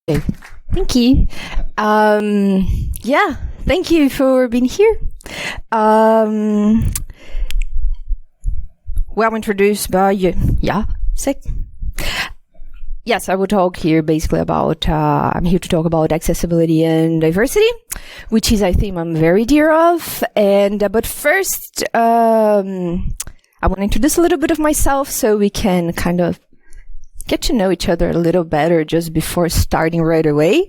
Okay. Thank you. Yeah, thank you for being here. Well introduced by you. Yeah, sick. Yes, I will talk here basically about, I'm here to talk about accessibility and diversity, which is a theme I'm very dear of. But first, I want to introduce a little bit of myself so we can kind of get to know each other a little better just before starting right away.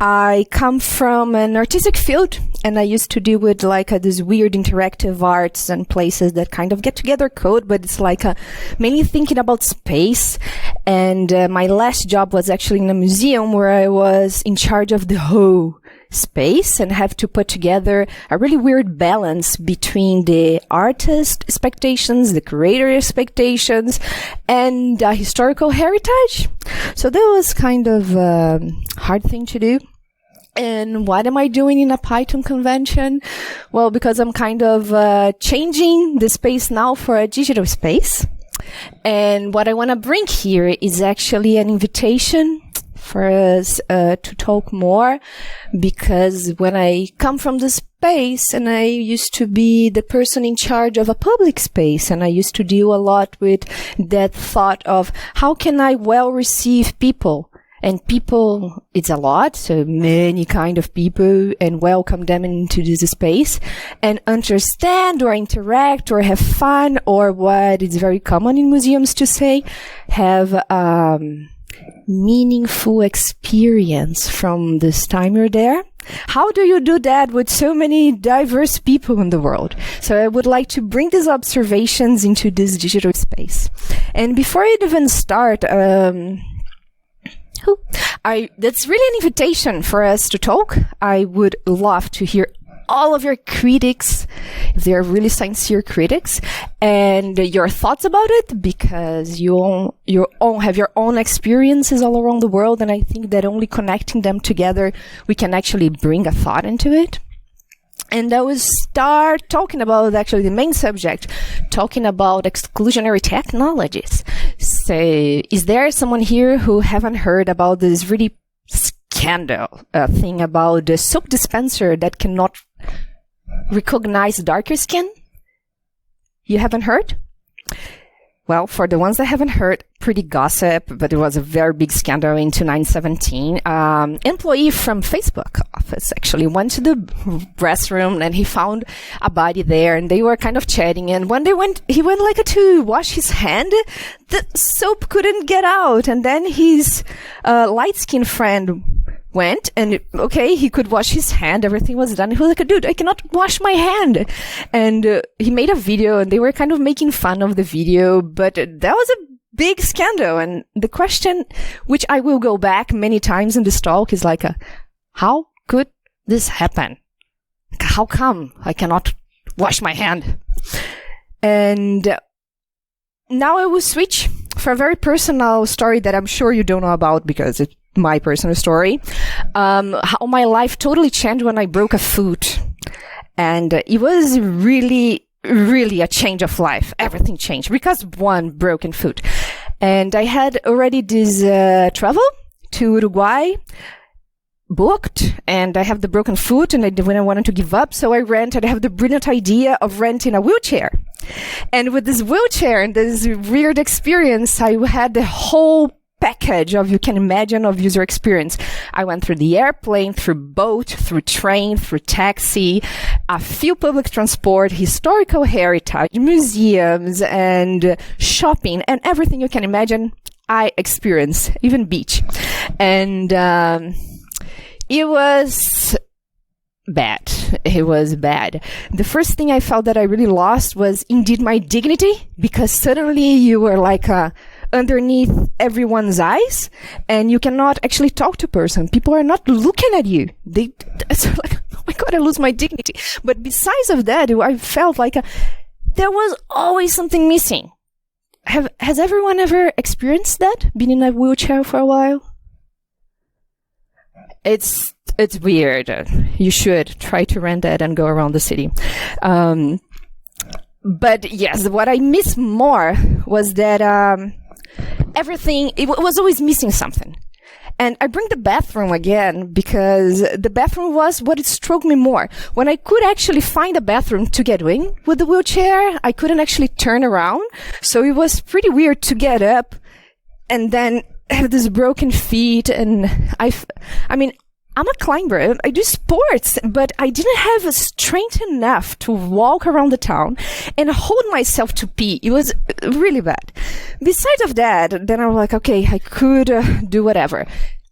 I come from an artistic field, and I used to deal with this weird interactive arts and places that kind of get together code, but it's mainly thinking about space. And my last job was actually in a museum where I was in charge of the whole space and have to put together a really weird balance between the artist expectations, the curator expectations, and historical heritage. So that was kind of a hard thing to do. And what am I doing in a Python convention? Well, because I'm kind of changing the space now for a digital space. And what I want to bring here is actually an invitation for us to talk more, because when I come from the space, and I used to be the person in charge of a public space, and I used to deal a lot with that thought of how can I well receive people? And people, it's a lot, so many kind of people, and welcome them into this space and understand or interact or have fun, or what is very common in museums to say, have meaningful experience from this time you're there. How do you do that with so many diverse people in the world? So I would like to bring these observations into this digital space. And before I even start, that's really an invitation for us to talk. I would love to hear all of your critics, if they're really sincere critics, and your thoughts about it, because you all have your own experiences all around the world, and I think that only connecting them together, we can actually bring a thought into it. And I will start talking about actually the main subject, talking about exclusionary technologies. So, is there someone here who haven't heard about this really scandal thing about the soap dispenser that cannot recognize darker skin? You haven't heard? Well, for the ones that haven't heard, pretty gossip, but it was a very big scandal in 2017. Employee from Facebook office actually went to the restroom and he found a body there, and they were kind of chatting. And when he went to wash his hand, the soap couldn't get out. And then his light-skinned friend went, and he could wash his hand, everything was done. He was like, dude, I cannot wash my hand. And he made a video, and they were kind of making fun of the video, but that was a big scandal. And the question, which I will go back many times in this talk, is how could this happen? How come I cannot wash my hand? And now I will switch for a very personal story that I'm sure you don't know about, because it's my personal story. How my life totally changed when I broke a foot. And it was really, really a change of life. Everything changed because one broken foot. And I had already this travel to Uruguay booked, and I have the broken foot, and when I wanted to give up, so I have the brilliant idea of renting a wheelchair. And with this wheelchair and this weird experience, I had the whole package of, you can imagine, of user experience. I went through the airplane, through boat, through train, through taxi, a few public transport, historical heritage, museums, and shopping, and everything you can imagine I experienced, even beach. And it was bad. It was bad. The first thing I felt that I really lost was indeed my dignity, because suddenly you were underneath everyone's eyes, and you cannot actually talk to person. People are not looking at you. It's oh my God, I lose my dignity. But besides of that, I felt there was always something missing. Has everyone ever experienced that? Been in a wheelchair for a while? It's weird. You should try to rent that and go around the city. But yes, what I miss more was that everything, it was always missing something. And I bring the bathroom again because the bathroom was what struck me more. When I could actually find a bathroom to get in with the wheelchair, I couldn't actually turn around. So it was pretty weird to get up and then have this broken feet. And I mean, I'm a climber. I do sports, but I didn't have strength enough to walk around the town and hold myself to pee. It was really bad. Besides of that, then I was like, okay, I could do whatever.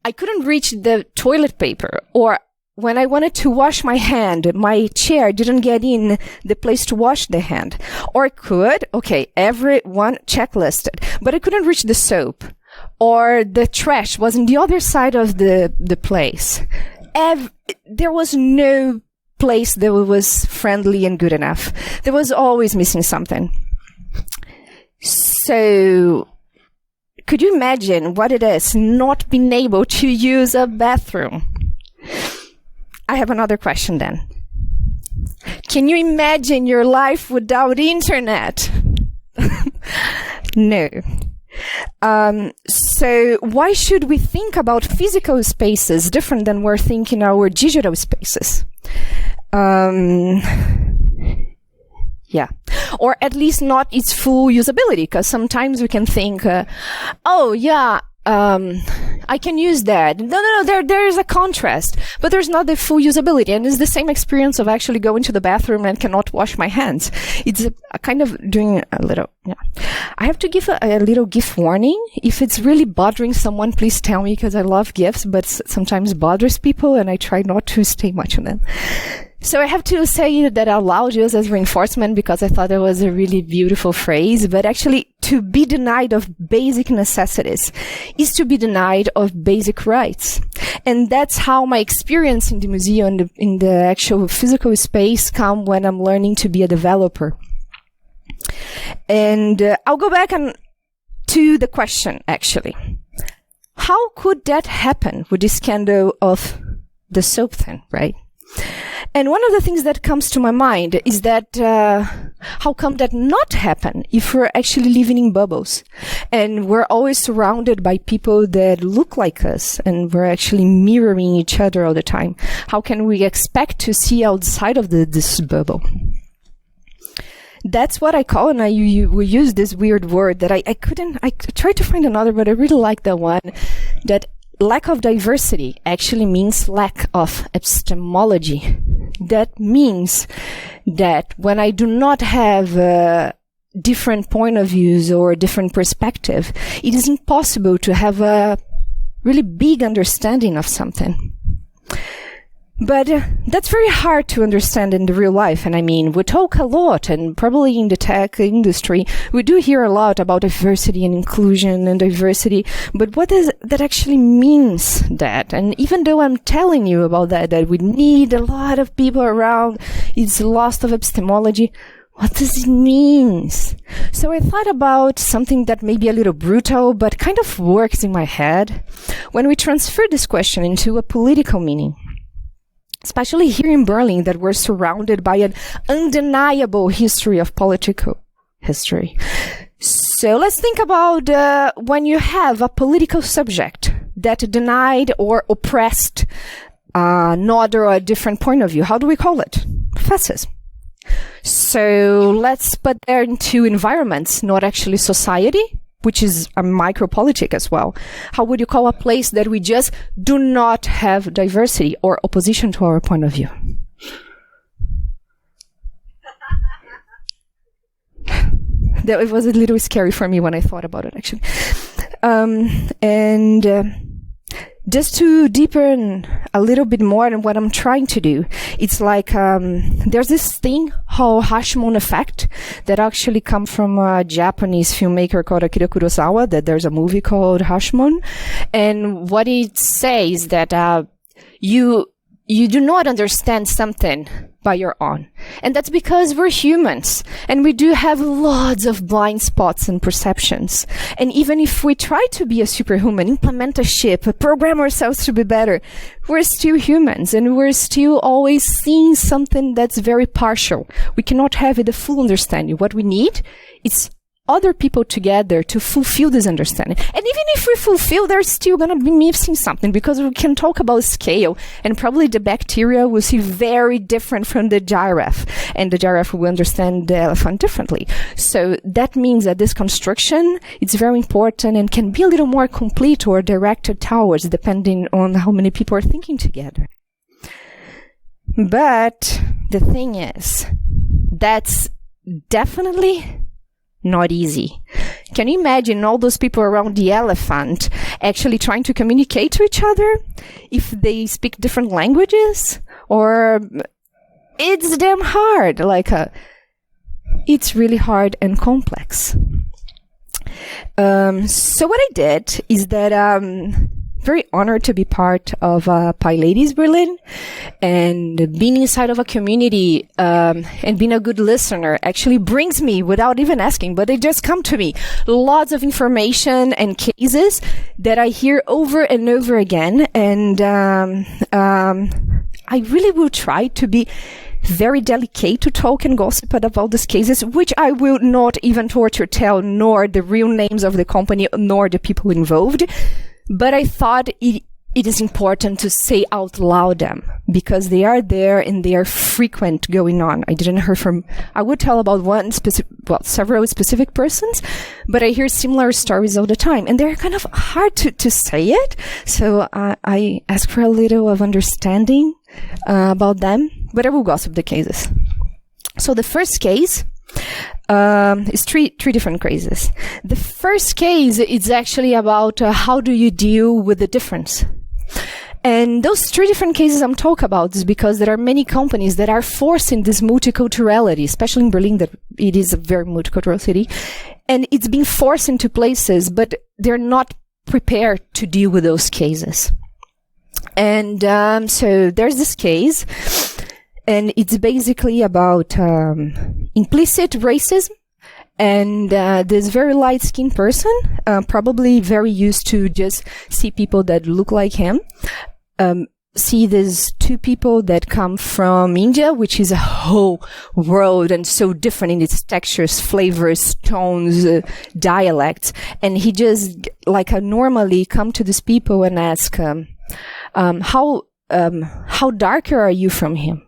I couldn't reach the toilet paper, or when I wanted to wash my hand, my chair didn't get in the place to wash the hand. Or I could, okay, every one checklisted, but I couldn't reach the soap. Or the trash was on the other side of the place. There was no place that was friendly and good enough. There was always missing something. So, could you imagine what it is not being able to use a bathroom? I have another question then. Can you imagine your life without internet? No. So why should we think about physical spaces different than we're thinking our digital spaces? Yeah. Or at least not its full usability, because sometimes we can think, oh yeah, I can use that. No, there is a contrast, but there's not the full usability. And it's the same experience of actually going to the bathroom and cannot wash my hands. It's a kind of doing a little, yeah. I have to give a little gift warning. If it's really bothering someone, please tell me, because I love gifts, but sometimes bothers people and I try not to stay much on them. So I have to say that out loud just as reinforcement, because I thought it was a really beautiful phrase. But actually, to be denied of basic necessities is to be denied of basic rights. And that's how my experience in the museum, in the actual physical space, come when I'm learning to be a developer. And I'll go back to the question, actually. How could that happen with this scandal of the soap thing, right? And one of the things that comes to my mind is that how come that not happen if we're actually living in bubbles and we're always surrounded by people that look like us and we're actually mirroring each other all the time? How can we expect to see outside of this bubble? That's what I call, and we use this weird word that I tried to find another, but I really like that one, that lack of diversity actually means lack of epistemology. That means that when I do not have a different point of views or a different perspective, it is impossible to have a really big understanding of something. But that's very hard to understand in the real life. And I mean, we talk a lot, and probably in the tech industry, we do hear a lot about diversity and inclusion and diversity. But what does that actually means that? And even though I'm telling you about that we need a lot of people around, it's loss of epistemology, what does it mean? So I thought about something that may be a little brutal, but kind of works in my head when we transfer this question into a political meaning. Especially here in Berlin, that we're surrounded by an undeniable history of political history. So let's think about when you have a political subject that denied or oppressed another or a different point of view. How do we call it? Fascism. So let's put that into environments, not actually society, which is a micropolitic as well. How would you call a place that we just do not have diversity or opposition to our point of view? It was a little scary for me when I thought about it, actually. Just to deepen a little bit more on what I'm trying to do, it's like there's this thing called Harshman effect that actually comes from a Japanese filmmaker called Akira Kurosawa, that there's a movie called Harshman. And what it says that you do not understand something by your own. And that's because we're humans and we do have lots of blind spots and perceptions. And even if we try to be a superhuman, implement a ship, program ourselves to be better, we're still humans and we're still always seeing something that's very partial. We cannot have the full understanding. What we need is other people together to fulfill this understanding. And even if we fulfill, there's still going to be missing something, because we can talk about scale, and probably the bacteria will see very different from the giraffe, and the giraffe will understand the elephant differently. So that means that this construction is very important and can be a little more complete or directed towards, depending on how many people are thinking together. But the thing is, that's definitely not easy. Can you imagine all those people around the elephant actually trying to communicate to each other if they speak different languages? Or it's damn hard. It's really hard and complex. So what I did is that very honored to be part of PyLadies Berlin, and being inside of a community and being a good listener actually brings me, without even asking, but they just come to me, lots of information and cases that I hear over and over again. And I really will try to be very delicate to talk and gossip about these cases, which I will not even torture tell, nor the real names of the company, nor the people involved. But I thought it is important to say out loud them, because they are there and they are frequent going on. I would tell about several specific persons, but I hear similar stories all the time, and they're kind of hard to say it. So I ask for a little of understanding about them, but I will gossip the cases. So the first case is three different cases. The first case is actually about how do you deal with the difference. And those three different cases I'm talking about is because there are many companies that are forcing this multiculturality, especially in Berlin, that it is a very multicultural city, and it's being forced into places, but they're not prepared to deal with those cases. And so there's this case, and it's basically about implicit racism. And this very light-skinned person, probably very used to just see people that look like him, see these two people that come from India, which is a whole world and so different in its textures, flavors, tones, dialects. And he just, normally come to these people and ask, how darker are you from him?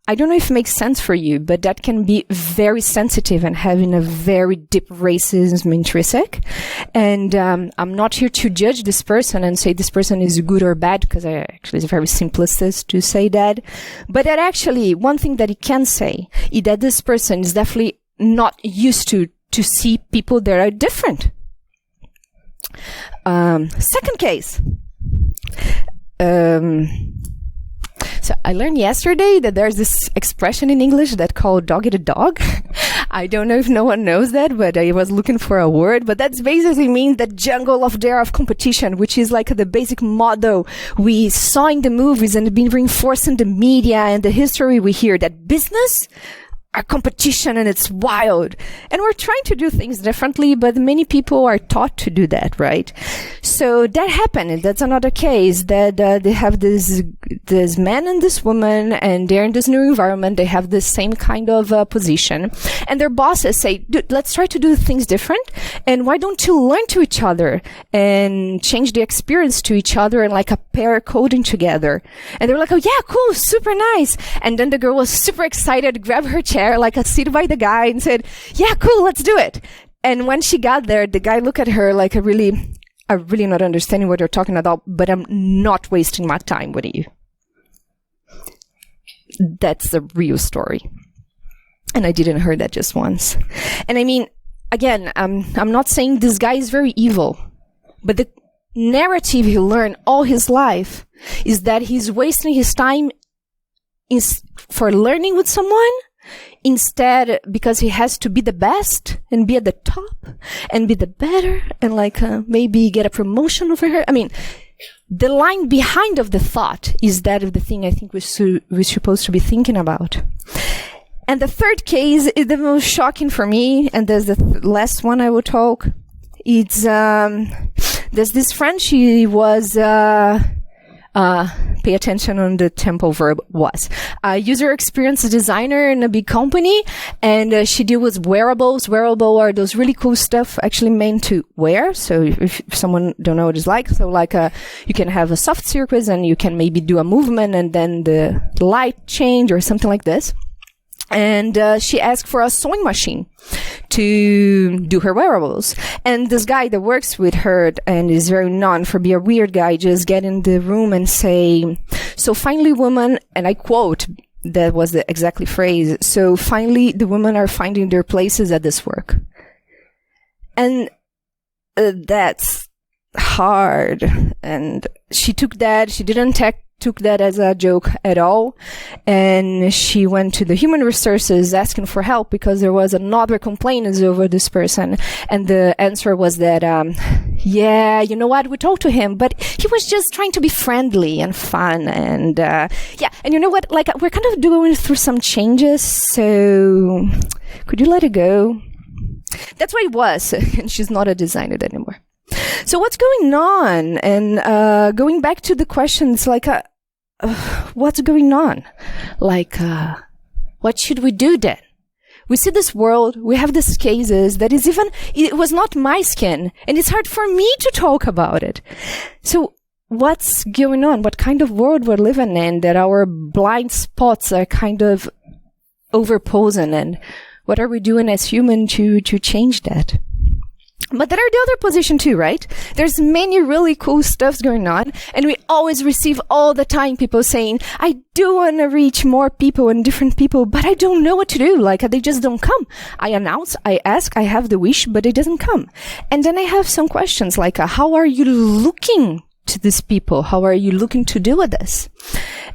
I don't know if it makes sense for you, but that can be very sensitive and having a very deep racism intrinsic. And I'm not here to judge this person and say this person is good or bad, because actually it's very simplistic to say that. But that actually, one thing that it can say is that this person is definitely not used to see people that are different. Second case. So I learned yesterday that there's this expression in English that called dog eat a dog. I don't know if no one knows that, but I was looking for a word. But that's basically means that jungle of dare of competition, which is like the basic motto we saw in the movies and been reinforced in the media and the history we hear, that business are competition and it's wild. And we're trying to do things differently, but many people are taught to do that, right? So that happened. That's another case that they have this man and this woman, and they're in this new environment. They have the same kind of position. And their bosses say, dude, let's try to do things different. And why don't you learn to each other and change the experience to each other and like a pair coding together? And they were like, oh yeah, cool, super nice. And then the girl was super excited, grabbed her chair, like a seat by the guy, and said, yeah, cool, let's do it. And when she got there, the guy looked at her like I'm really not understanding what you're talking about, but I'm not wasting my time with you. That's the real story. And I didn't hear that just once. And I mean, again, I'm not saying this guy is very evil, but the narrative he learned all his life is that he's wasting his time for learning with someone, instead, because he has to be the best and be at the top and be the better and maybe get a promotion over her. I mean, the line behind of the thought is that of the thing I think we're supposed to be thinking about. And the third case is the most shocking for me, and there's the last one I will talk. It's there's this friend. She was pay attention on the tempo verb was. User experience designer in a big company, and she deals with wearables. Wearable are those really cool stuff actually meant to wear. So if someone don't know what it's like, so like you can have a soft circuit and you can maybe do a movement and then the light change or something like this. And she asked for a sewing machine to do her wearables. And this guy that works with her and is very known for being a weird guy just get in the room and say, so finally women, and I quote, that was the exactly phrase, so finally the women are finding their places at this work. And that's hard. And she took that, she didn't took that as a joke at all, and she went to the human resources asking for help because there was another complaint over this person, and the answer was that yeah, you know what, we talked to him, but he was just trying to be friendly and fun, and yeah, and you know what, like we're kind of going through some changes, so could you let it go? That's what it was. And she's not a designer anymore. So what's going on? And going back to the questions, like, what's going on? Like, what should we do then? We see this world, we have these cases that is even, it was not my skin, and it's hard for me to talk about it. So what's going on? What kind of world we're living in that our blind spots are kind of overposing, and what are we doing as humans to change that? But there are the other position too, right? There's many really cool stuffs going on, and we always receive all the time people saying, I do want to reach more people and different people, but I don't know what to do. Like, they just don't come. I announce, I ask, I have the wish, but it doesn't come. And then I have some questions like, how are you looking to these people? How are you looking to deal with this?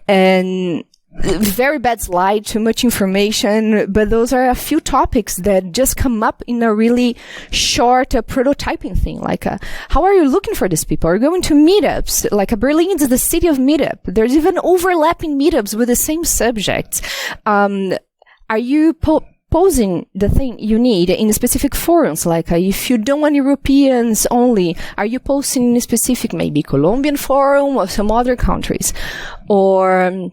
And very bad slide, too much information, but those are a few topics that just come up in a really short prototyping thing. Like, how are you looking for these people? Are you going to meetups? Like, Berlin is the city of meetup. There's even overlapping meetups with the same subjects. Are you posing the thing you need in specific forums? Like, if you don't want Europeans only, are you posting in specific, maybe Colombian forum or some other countries? Or,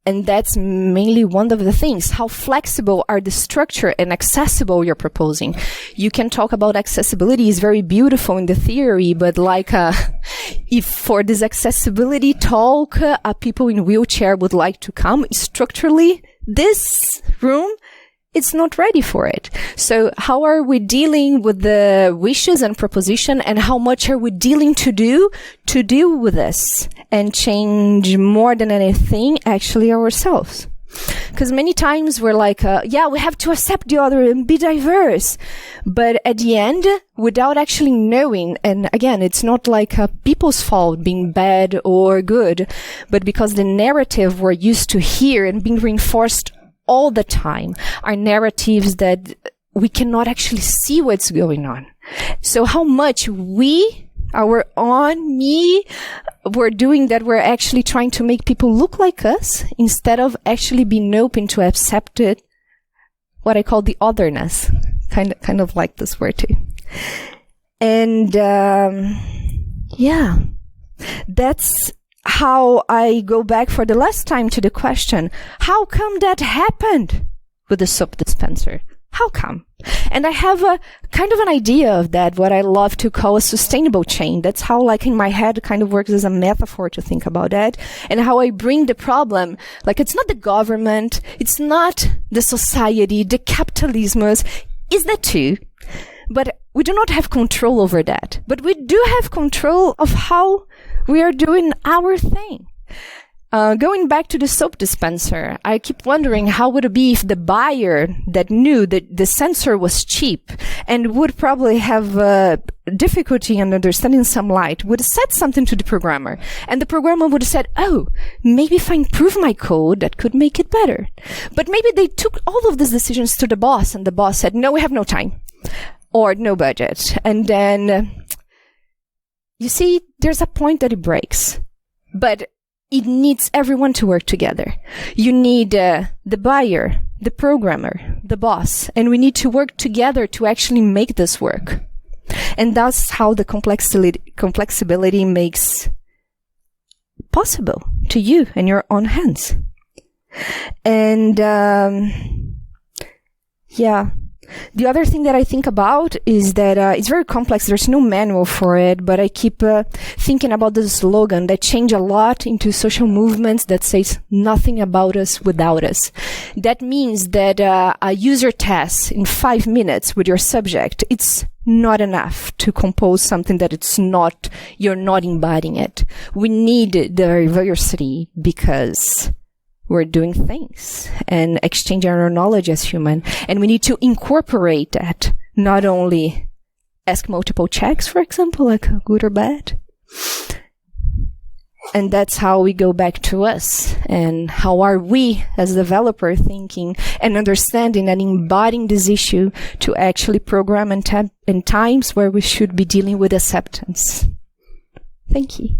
and that's mainly one of the things. How flexible are the structure and accessible you're proposing? You can talk about accessibility is very beautiful in the theory, but like, if for this accessibility talk, people in wheelchair would like to come, structurally, this room, it's not ready for it. So how are we dealing with the wishes and proposition, and how much are we dealing to deal with this and change more than anything actually ourselves? Because many times we're like, yeah, we have to accept the other and be diverse. But at the end, without actually knowing, and again, it's not like people's fault being bad or good, but because the narrative we're used to hear and being reinforced all the time are narratives that we cannot actually see what's going on. So how much we're doing that, we're actually trying to make people look like us instead of actually being open to accept it, what I call the otherness. Kind of like this word too. And yeah, that's how I go back for the last time to the question, how come that happened with the soap dispenser? How come? And I have a kind of an idea of that, what I love to call a sustainable chain. That's how, like, in my head kind of works as a metaphor to think about that, and how I bring the problem, like, it's not the government, it's not the society, the capitalism is that too, but we do not have control over that. But we do have control of how we are doing our thing. Going back to the soap dispenser, I keep wondering how would it be if the buyer that knew that the sensor was cheap and would probably have difficulty in understanding some light would have said something to the programmer, and the programmer would have said, oh, maybe if I improve my code, that could make it better. But maybe they took all of these decisions to the boss, and the boss said, no, we have no time or no budget. And then you see, there's a point that it breaks, but it needs everyone to work together. You need the buyer, the programmer, the boss, and we need to work together to actually make this work. And that's how the complexity makes possible to you in your own hands. And the other thing that I think about is that it's very complex. There's no manual for it, but I keep thinking about the slogan that changed a lot into social movements that says nothing about us without us. That means that a user test in 5 minutes with your subject, it's not enough to compose something that you're not embodying it. We need the diversity because we're doing things and exchanging our knowledge as human. And we need to incorporate that, not only ask multiple checks, for example, like good or bad. And that's how we go back to us. And how are we as developers thinking and understanding and embodying this issue to actually program in times where we should be dealing with acceptance. Thank you.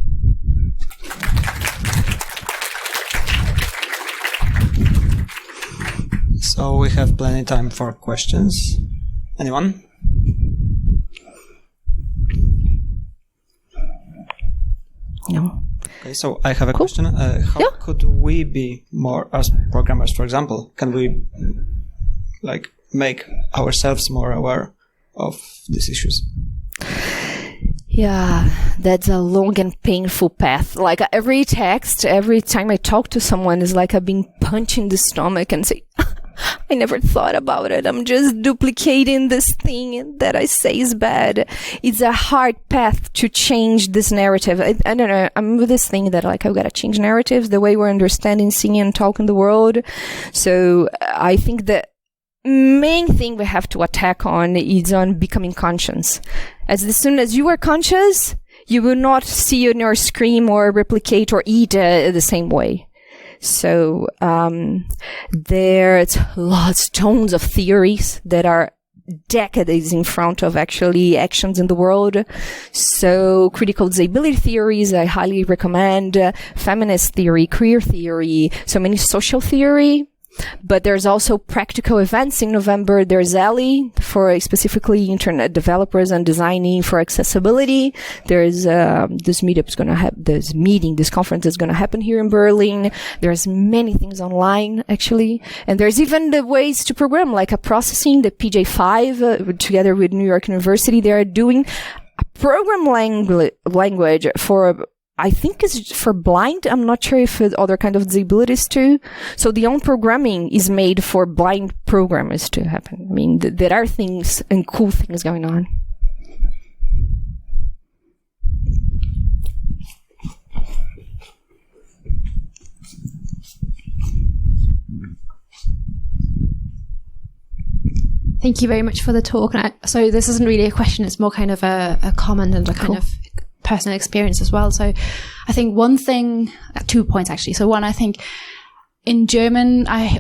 So we have plenty of time for questions. Anyone? No. Okay, so I have a question. How could we be more, as programmers, for example, can we make ourselves more aware of these issues? Yeah, that's a long and painful path. Like every time I talk to someone is like I've been punched in the stomach and say, I never thought about it. I'm just duplicating this thing that I say is bad. It's a hard path to change this narrative. I don't know. I'm with this thing that like I've got to change narratives, the way we're understanding, seeing and talking the world. So I think the main thing we have to attack on is on becoming conscious. As soon as you are conscious, you will not see or scream or replicate or eat the same way. So there's tons of theories that are decades in front of actually actions in the world. So critical disability theories, I highly recommend, feminist theory, queer theory, so many social theory. But there's also practical events in November. There's ELI for specifically internet developers and designing for accessibility. There's this conference is going to happen here in Berlin. There's many things online actually, and there's even the ways to program like a processing, the PJ5 together with New York University. They are doing a program language for. I think it's for blind. I'm not sure if it's other kind of disabilities too. So the own programming is made for blind programmers to happen. I mean, there are things and cool things going on. Thank you very much for the talk. So this isn't really a question. It's more kind of a comment and a kind of personal experience as well. So I think one thing, 2 points actually. So one, I think in German, I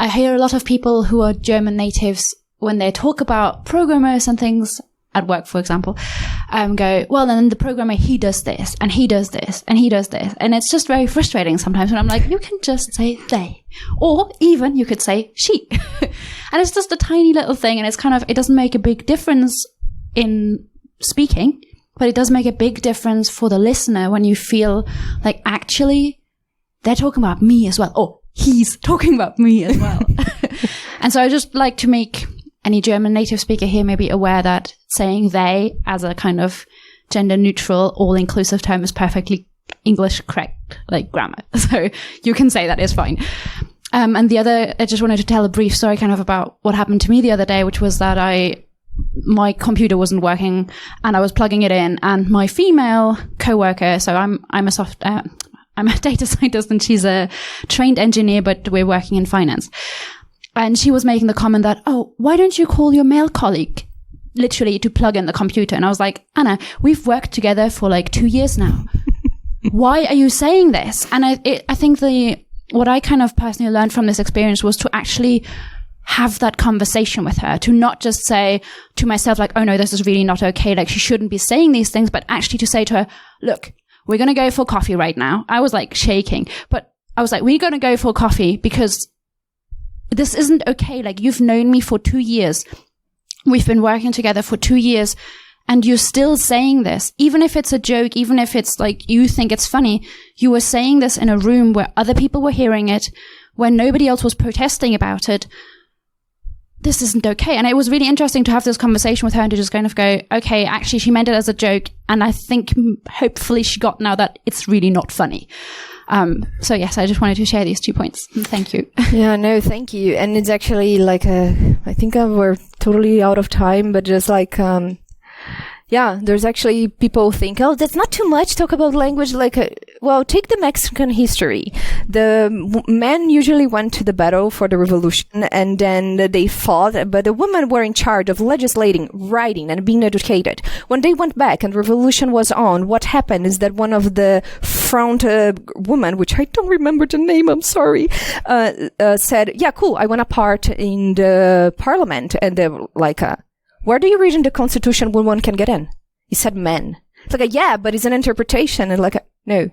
hear a lot of people who are German natives when they talk about programmers and things at work, for example, go, well, and then the programmer, he does this and he does this and he does this. And it's just very frustrating sometimes when I'm like, you can just say they, or even you could say she. And it's just a tiny little thing. And it's kind of, it doesn't make a big difference in speaking, but it does make a big difference for the listener when you feel like actually they're talking about me as well. Oh, he's talking about me as well. And so I just like to make any German native speaker here maybe aware that saying they as a kind of gender neutral, all-inclusive term is perfectly English correct, like grammar. So you can say that is fine. And the other, I just wanted to tell a brief story kind of about what happened to me the other day, which was that my computer wasn't working and I was plugging it in, and my female coworker, so I'm a data scientist and she's a trained engineer, but we're working in finance. And she was making the comment that, oh, why don't you call your male colleague literally to plug in the computer? And I was like, Anna, we've worked together for like 2 years now. Why are you saying this? And I think what I kind of personally learned from this experience was to actually have that conversation with her, to not just say to myself like, oh no, this is really not okay, like she shouldn't be saying these things, but actually to say to her, look, we're going to go for coffee right now. I was like shaking, but I was like, we're going to go for coffee because this isn't okay. Like, you've known me for 2 years. We've been working together for 2 years. And you're still saying this, even if it's a joke, even if it's like you think it's funny, you were saying this in a room where other people were hearing it, where nobody else was protesting about it. This isn't okay. And it was really interesting to have this conversation with her and to just kind of go, okay, actually she meant it as a joke. And I think hopefully she got now that it's really not funny. So yes, I just wanted to share these 2 points. Thank you. Yeah, no, thank you. And it's actually like I think we're totally out of time, but just like, yeah, there's actually people think, oh, that's not too much, talk about language. Like, well, take the Mexican history. The men usually went to the battle for the revolution and then they fought, but the women were in charge of legislating, writing, and being educated. When they went back and revolution was on, what happened is that one of the front women, which I don't remember the name, I'm sorry, said, yeah, cool, I want a part in the parliament. And they were like, where do you read in the Constitution when one can get in? He said men. It's like, yeah, but it's an interpretation. And like, no.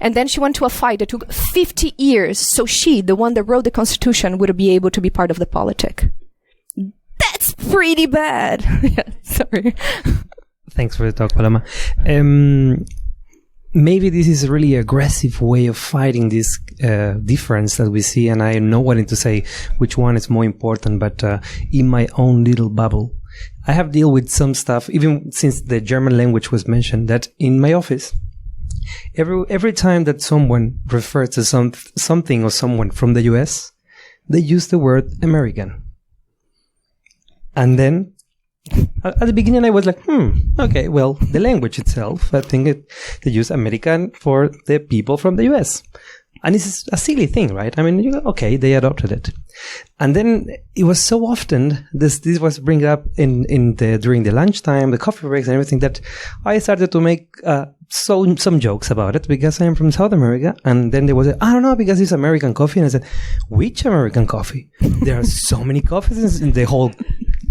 And then she went to a fight that took 50 years. So she, the one that wrote the Constitution, would be able to be part of the politic. That's pretty bad. Yeah, sorry. Thanks for the talk, Paloma. Maybe this is a really aggressive way of fighting this difference that we see. And I know what to say, which one is more important, but in my own little bubble, I have dealt with some stuff, even since the German language was mentioned, that in my office, every time that someone refers to something or someone from the US, they use the word American. And then at the beginning I was like, okay, well, the language itself, I think they use American for the people from the US. And it's a silly thing, right? I mean, okay, they adopted it. And then it was so often, this was bring up during the lunchtime, the coffee breaks and everything, that I started to make some jokes about it because I am from South America. And then there was I don't know, because it's American coffee. And I said, which American coffee? There are so many coffees in the whole,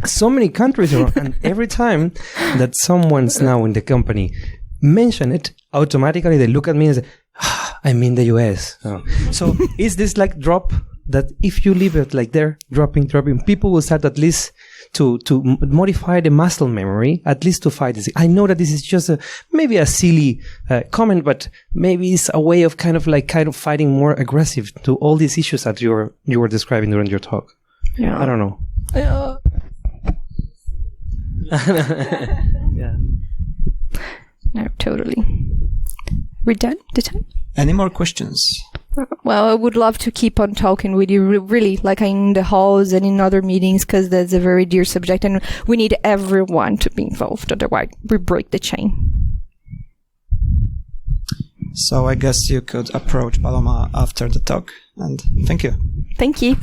so many countries around. And every time that someone's now in the company mention it, automatically they look at me and say, I'm in the US. So is this like drop that if you leave it like there, dropping, people will start at least to modify the muscle memory, at least to fight this. I know that this is just maybe a silly comment, but maybe it's a way of kind of fighting more aggressive to all these issues that you were describing during your talk. Yeah. I don't know. Yeah. No, totally. We're done? The time? Any more questions? Well, I would love to keep on talking with you, really, like in the halls and in other meetings, because that's a very dear subject, and we need everyone to be involved, otherwise we break the chain. So I guess you could approach Paloma after the talk, and thank you. Thank you.